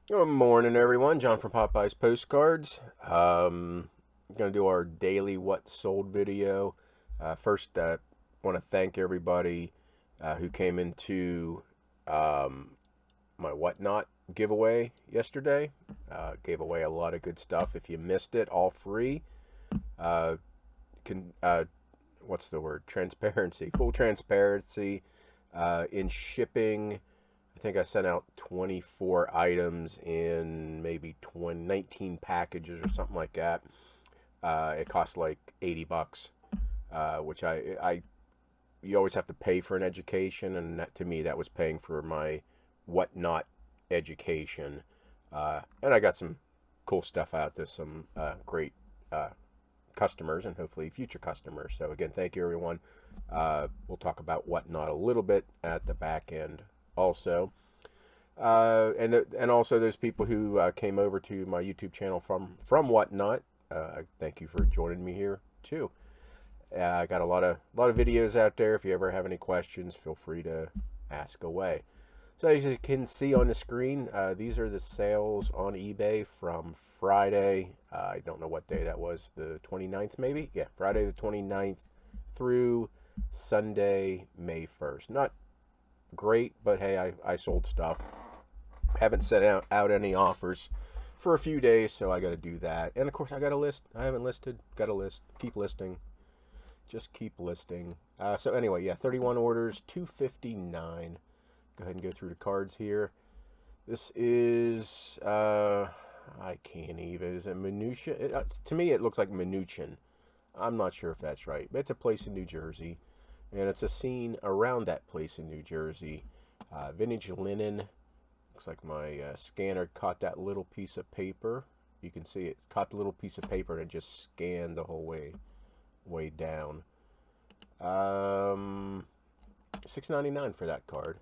Good morning, everyone. John from Popeyes Postcards. Going to do our daily what sold video. First, want to thank everybody who came into um, my whatnot giveaway yesterday. Gave away a lot of good stuff. If you missed it, all free. Uh, can What's the word? Transparency, full transparency in shipping. I think I sent out 24 items in maybe 19 packages or something like that. It cost like $80, which you always have to pay for an education, and that, to me, that was paying for my whatnot education. And I got some cool stuff out to some great uh, customers and hopefully future customers. So again, thank you everyone. We'll talk about whatnot a little bit at the back end also. And also there's people who came over to my YouTube channel from whatnot. Thank you for joining me here too. I got a lot of videos out there. If you ever have any questions, feel free to ask away. So as you can see on the screen, these are the sales on eBay from Friday. I don't know what day that was, the 29th maybe? Yeah, Friday the 29th through Sunday, May 1st. Not great, but hey, I sold stuff. Haven't sent out any offers for a few days, so I got to do that. And of course, I got to list. I haven't listed. Got to list. Keep listing. Just keep listing. So anyway, yeah, 31 orders, 259. Go ahead and go through the cards here. This is I can't even. Is it minutia? To me, it looks like Minuchin. I'm not sure if that's right, but it's a place in New Jersey, and it's a scene around that place in New Jersey. Vintage linen. Looks like my scanner caught that little piece of paper. You can see it caught the little piece of paper and it just scanned the whole way down. Um, $6.99 for that card.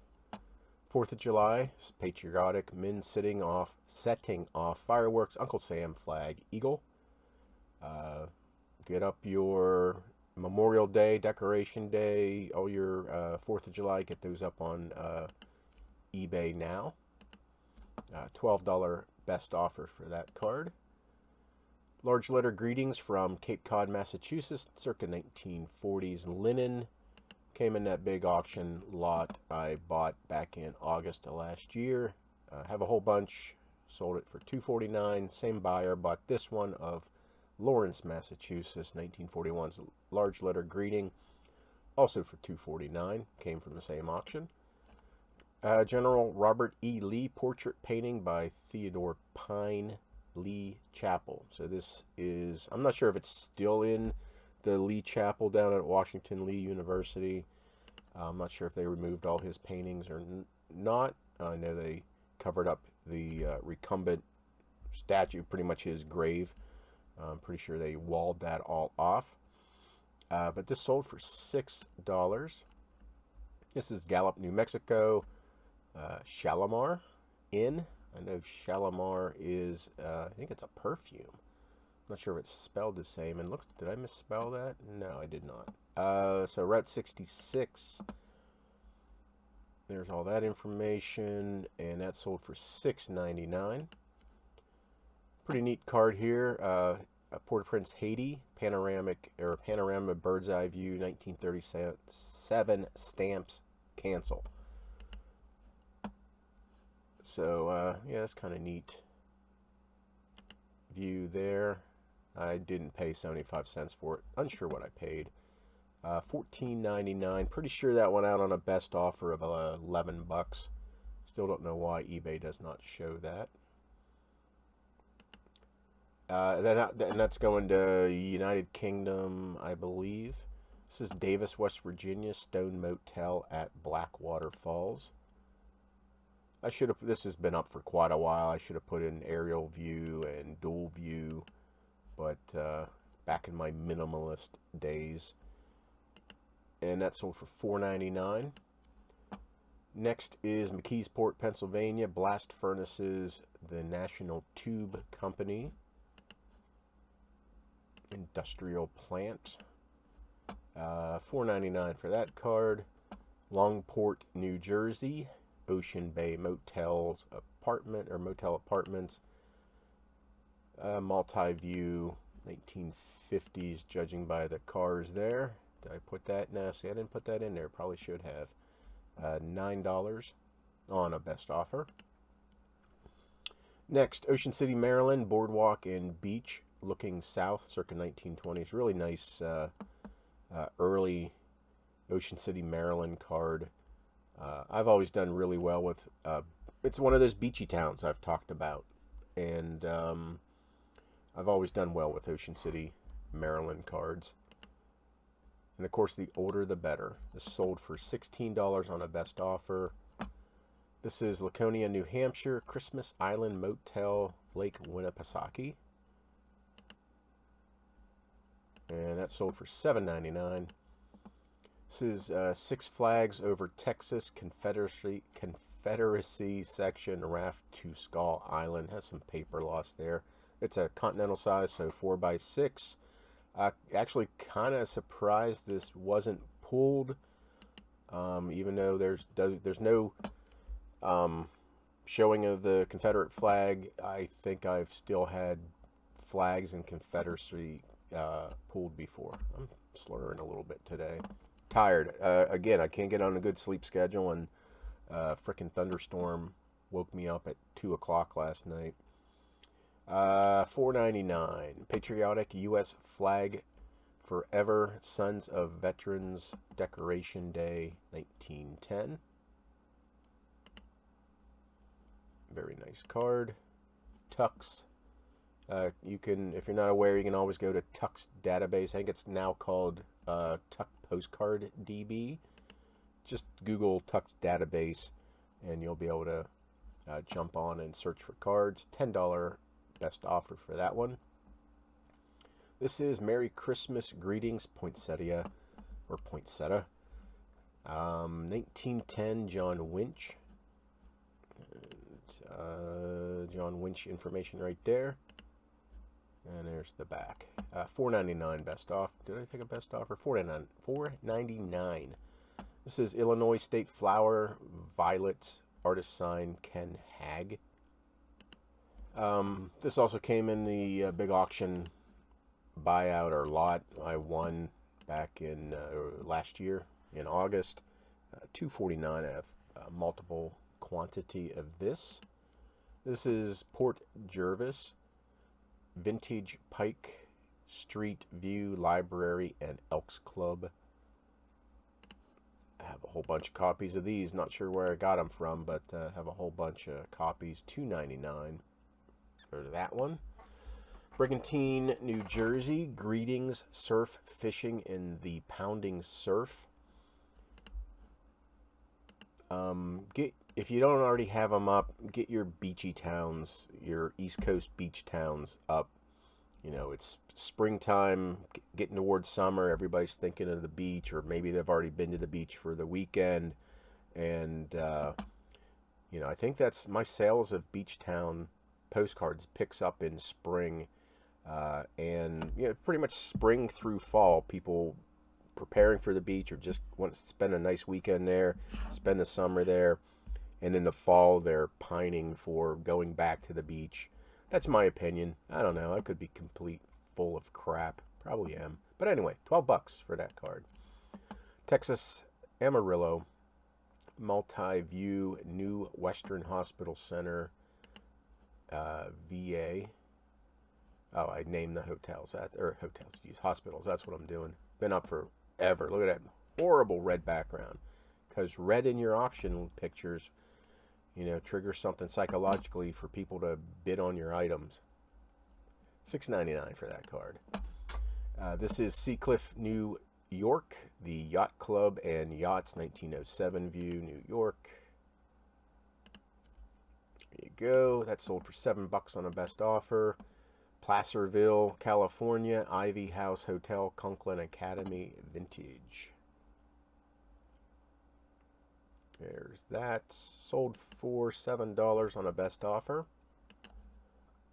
4th of July, patriotic men setting off fireworks. Uncle Sam flag, eagle. Uh, get up your Memorial Day, Decoration Day, all your 4th of July. Get those up on eBay now. $12 best offer for that card. Large letter greetings from Cape Cod, Massachusetts, circa 1940s linen. Came in that big auction lot I bought back in August of last year. Have a whole bunch. Sold it for $2.49. Same buyer bought this one of Lawrence, Massachusetts, 1941's large letter greeting, also for $2.49. Came from the same auction. General Robert E. Lee portrait painting by Theodore Pine, Lee Chapel. So this is, I'm not sure if it's still in the Lee Chapel down at Washington Lee University. I'm not sure if they removed all his paintings or not. I know they covered up the recumbent statue, pretty much his grave. I'm pretty sure they walled that all off. But this sold for $6. This is Gallup, New Mexico. Shalimar Inn. I know Shalimar is, I think it's a perfume. I'm not sure if it's spelled the same. And looks, did I misspell that? No, I did not. So Route 66. There's all that information, and that sold for $6.99. Pretty neat card here. Port-au-Prince, Haiti, panorama bird's eye view, 1937 stamps cancel. So yeah, that's kind of neat view there. I didn't pay 75 cents for it. Unsure what I paid. $14.99. Pretty sure that went out on a best offer of $11. Still don't know why eBay does not show that. And that's going to United Kingdom, I believe. This is Davis, West Virginia, Stone Motel at Blackwater Falls. I should have. This has been up for quite a while. I should have put in aerial view and dual view, but back in my minimalist days. And that sold for $4.99. Next is McKeesport, Pennsylvania. Blast Furnaces, the National Tube Company. Industrial plant. $4.99 for that card. Longport, New Jersey. Ocean Bay Motels, apartment or motel apartments. Multi-view 1950s, judging by the cars there. Did I put that? No, see, I didn't put that in there. Probably should have. $9 on a best offer. Next, Ocean City, Maryland, boardwalk and beach looking south, circa 1920s. Really nice early Ocean City, Maryland card. I've always done really well with, it's one of those beachy towns I've talked about. And I've always done well with Ocean City, Maryland cards. And of course, the older the better. This sold for $16 on a best offer. This is Laconia, New Hampshire, Christmas Island Motel, Lake Winnipesaukee. And that sold for $7.99. This is Six Flags over Texas Confederacy section, raft to Skull Island. Has some paper loss there. It's a continental size, so 4x6. Actually, kind of surprised this wasn't pulled, even though there's no showing of the Confederate flag. I think I've still had flags and Confederacy pulled before. I'm slurring a little bit today. Tired. Again, I can't get on a good sleep schedule, and frickin' thunderstorm woke me up at 2 o'clock last night. $4.99. Patriotic U.S. Flag Forever, Sons of Veterans, Decoration Day, 1910. Very nice card. Tux. You can, if you're not aware, you can always go to Tux database. I think it's now called Tux Postcard DB. Just Google Tux database, and you'll be able to jump on and search for cards. $10 best offer for that one. This is Merry Christmas Greetings, Poinsettia, or Poinsettia. 1910 John Winch. And, John Winch information right there. And there's the back. $4.99 best off. Did I take a best offer? $4.99. This is Illinois State Flower, Violets, artist sign Ken Hag. This also came in the big auction buyout or lot I won back in last year in August. $2.49. I have multiple quantity of this. This is Port Jervis, Vintage Pike Street View Library and Elks Club. I have a whole bunch of copies of these. Not sure where I got them from, but have a whole bunch of copies. $2.99 for that one. Brigantine, New Jersey. Greetings, Surf Fishing in the Pounding Surf. If you don't already have them up, get your beachy towns, your East Coast beach towns up. You know, it's springtime, getting towards summer. Everybody's thinking of the beach, or maybe they've already been to the beach for the weekend. And, you know, I think that's my sales of beach town postcards picks up in spring. And, you know, pretty much spring through fall, people preparing for the beach or just want to spend a nice weekend there, spend the summer there. And in the fall, they're pining for going back to the beach. That's my opinion. I don't know. I could be complete full of crap. Probably am. But anyway, $12 for that card. Texas Amarillo, multi-view, New Western Hospital Center, VA. Oh, I named the hotels. Hospitals. That's what I'm doing. Been up forever. Look at that horrible red background. Because red in your auction pictures, you know, triggers something psychologically for people to bid on your items. $6.99 for that card. This is Seacliff, New York, the Yacht Club and Yachts, 1907 view, New York. There you go. That sold for $7 on a best offer. Placerville, California, Ivy House Hotel, Conklin Academy, vintage. There's that. Sold for $7 on a best offer.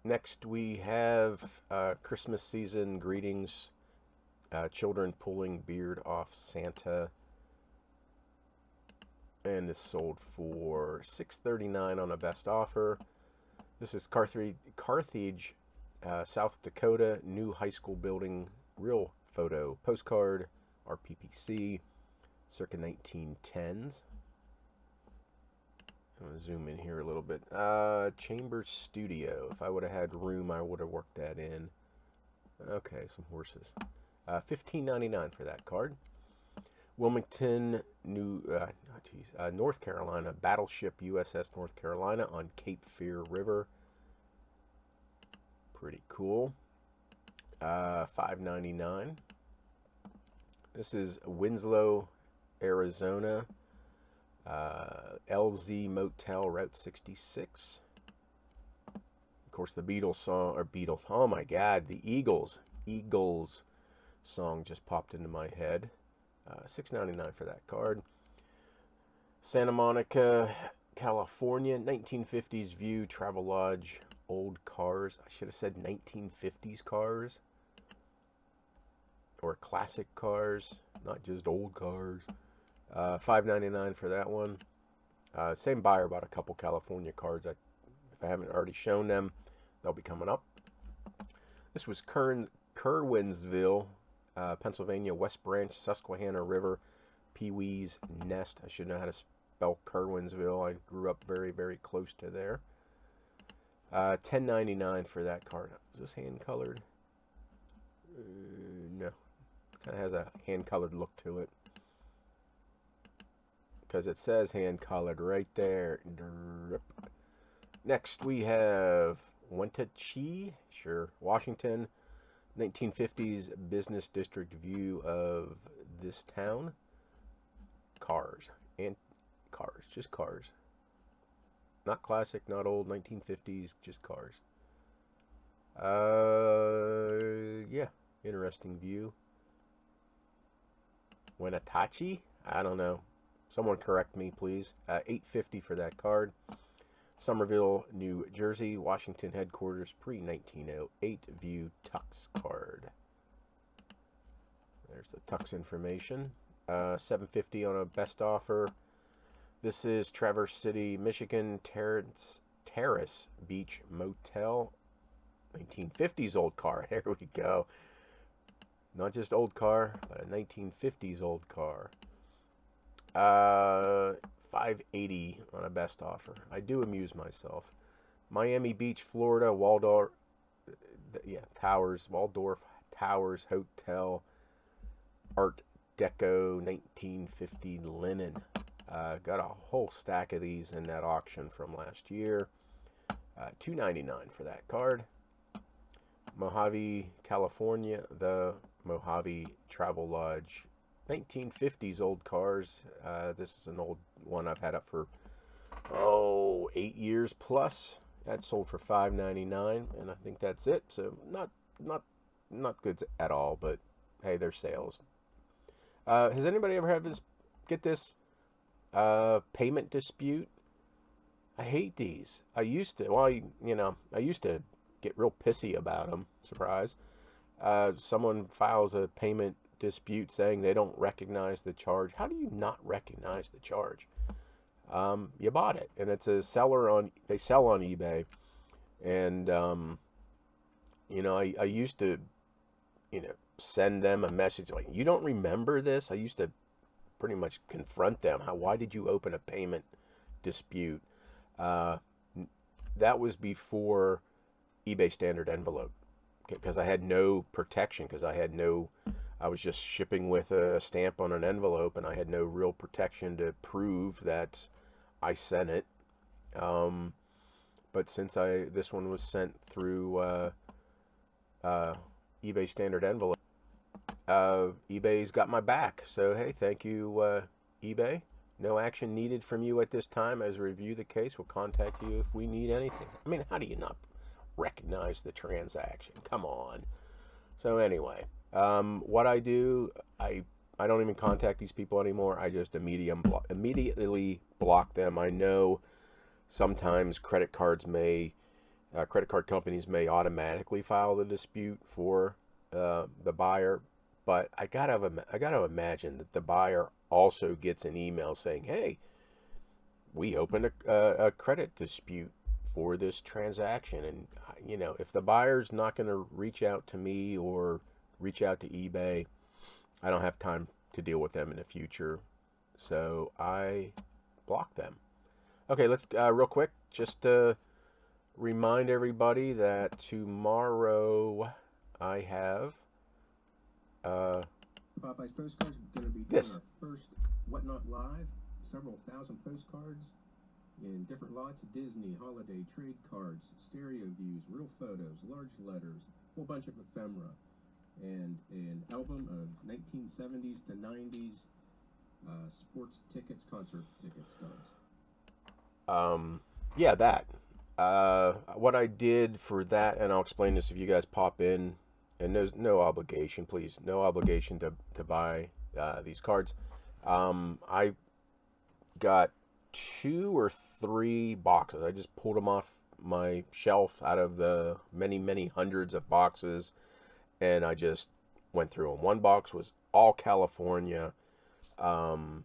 Next we have Christmas season greetings. Children pulling beard off Santa. And this sold for $6.39 on a best offer. This is Carthage, South Dakota, new high school building, real photo postcard, RPPC, circa 1910s. I'm going to zoom in here a little bit. Chambers Studio. If I would have had room, I would have worked that in. Okay, some horses. $15.99 for that card. Wilmington, North Carolina, battleship USS North Carolina on Cape Fear River. Pretty cool. $5.99. This is Winslow, Arizona. LZ Motel, Route 66. Of course, the Beatles song, or Beatles, oh my God, the Eagles song just popped into my head. $6.99 for that card. Santa Monica, California, 1950s view, Travel Lodge, old cars. I should have said 1950s cars. Or classic cars, not just old cars. $5.99 for that one. Same buyer bought a couple California cards. If I haven't already shown them, they'll be coming up. This was Kerwinsville, Pennsylvania, West Branch, Susquehanna River, Pee Wee's Nest. I should know how to spell Kerwinsville. I grew up very, very close to there. $10.99 for that card. Is this hand colored? No. Kind of has a hand colored look to it. Because it says hand colored right there. Next we have Wenatchee, sure, Washington, 1950s business district view of this town. Cars and cars, just cars. Not classic, not old, 1950s, just cars. Yeah, interesting view. Wenatchee? I don't know. Someone correct me, please. $8.50 for that card. Somerville, New Jersey, Washington headquarters, pre-1908 view Tux card. There's the Tux information. $7.50 on a best offer. This is Traverse City, Michigan, Terrace Beach Motel. 1950s old car. There we go. Not just old car, but a 1950s old car. $5.80 on a best offer. I do amuse myself. Miami Beach, Florida, Waldorf Towers Hotel, Art Deco 1950 linen. Got a whole stack of these in that auction from last year. $2.99 for that card. Mojave, California, the Mojave Travel Lodge. 1950s old cars. This is an old one I've had up for 8 years plus. That sold for $5.99, and I think that's it. So not good at all, but hey, they're sales. Has anybody ever had this? Get this payment dispute? I hate these. I used to. Well, I used to get real pissy about them. Surprise. Someone files a payment dispute saying they don't recognize the charge. How do you not recognize the charge? You bought it, and it's a seller they sell on eBay, and I used to send them a message like, you don't remember this? I used to pretty much confront them. Why did you open a payment dispute? That was before eBay standard envelope, because I had no protection, because I was just shipping with a stamp on an envelope, and I had no real protection to prove that I sent it. But since this one was sent through eBay standard envelope, eBay's got my back. So hey, thank you, eBay. No action needed from you at this time. As we review the case, we'll contact you if we need anything. I mean, how do you not recognize the transaction? Come on. So anyway. What I do, I don't even contact these people anymore. I just immediately block them. I know sometimes credit card companies may automatically file the dispute for the buyer, but I gotta imagine that the buyer also gets an email saying, "Hey, we opened a credit dispute for this transaction. And, if the buyer's not going to reach out to me or reach out to eBay, I don't have time to deal with them in the future. So I block them. Okay, let's real quick just remind everybody that tomorrow I have Popeyes Postcards going to be doing this. our first Whatnot Live. Several thousand postcards in different lots: Disney, holiday, trade cards, stereo views, real photos, large letters, a whole bunch of ephemera, and an album of 1970s to 90s sports tickets, concert ticket stubs. Yeah, that. What I did for that, and I'll explain this if you guys pop in, and there's no obligation, please, no obligation to buy these cards. I got 2 or 3 boxes. I just pulled them off my shelf out of the many, many hundreds of boxes, and I just went through them. One box was all California, and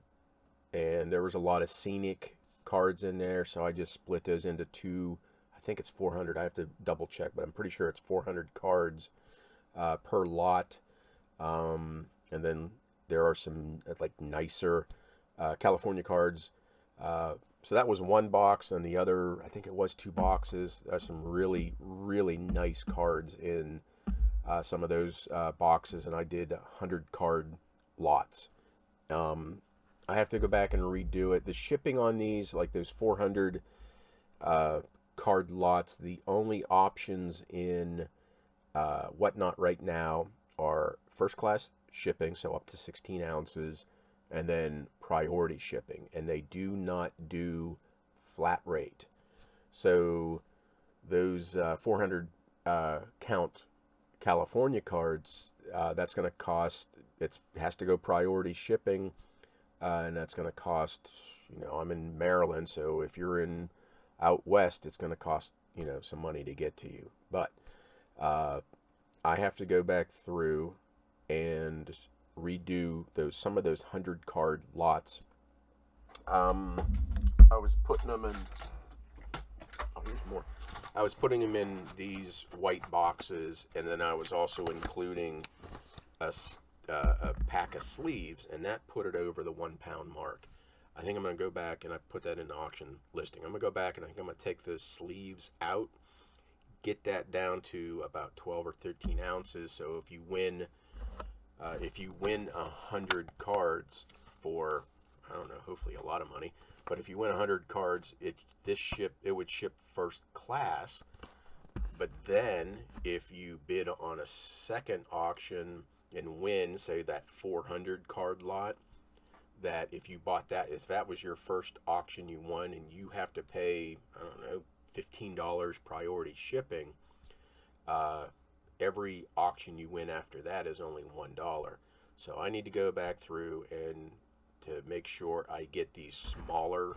there was a lot of scenic cards in there, so I just split those into 2. I think it's 400. I have to double check, but I'm pretty sure it's 400 cards per lot. And then there are some like nicer California cards. So that was one box, and the other, I think it was 2 boxes. There's some really, really nice cards in some of those boxes, and I did 100 card lots. I have to go back and redo it. The shipping on these, like those 400 card lots, the only options in Whatnot right now are first class shipping, so up to 16 ounces, and then priority shipping. And they do not do flat rate. So those 400 count California cards, that's going to cost, it has to go priority shipping. And that's going to cost, I'm in Maryland, so if you're in out west, it's going to cost, some money to get to you. But I have to go back through and redo some of those 100 card lots. I was putting them in. Oh, here's more. I was putting them in these white boxes, and then I was also including a pack of sleeves, and that put it over the 1 pound mark. I think I'm going to go back, and I put that in the auction listing. I'm going to go back, and I think I'm going to take those sleeves out, get that down to about 12 or 13 ounces. So if you win 100 cards for, I don't know, hopefully a lot of money, but if you win 100 cards, it would ship first class. But then if you bid on a second auction and win, say, that 400 card lot, that if you bought that, if that was your first auction you won, and you have to pay, I don't know, $15 priority shipping, every auction you win after that is only $1. So I need to go back through and to make sure I get these smaller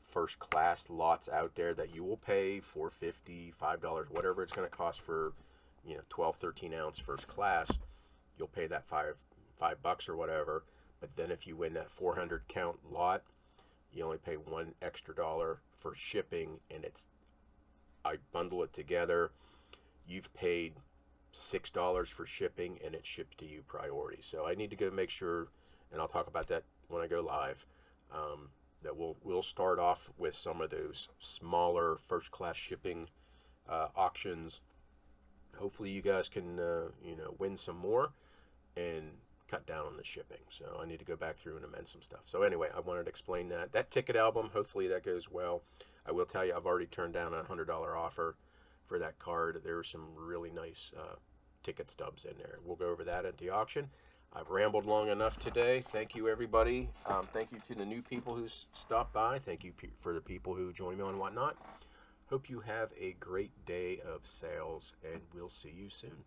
first class lots out there that you will pay $4.50, $5, whatever it's going to cost for, 12, 13 ounce first class. You'll pay that $5 or whatever. But then if you win that 400 count lot, you only pay $1 extra for shipping, and I bundle it together. You've paid $6 for shipping, and it ships to you priority. So I need to go make sure, and I'll talk about that when I go live, that we'll start off with some of those smaller first class shipping auctions. Hopefully you guys can win some more and cut down on the shipping. So I need to go back through and amend some stuff. So anyway, I wanted to explain that ticket album. Hopefully that goes well. I will tell you, I've already turned down a $100 offer for that card. There were some really nice ticket stubs in there. We'll go over that at the auction. I've rambled long enough today. Thank you, everybody. Thank you to the new people who stopped by. Thank you for the people who joined me on Whatnot. Hope you have a great day of sales, and we'll see you soon.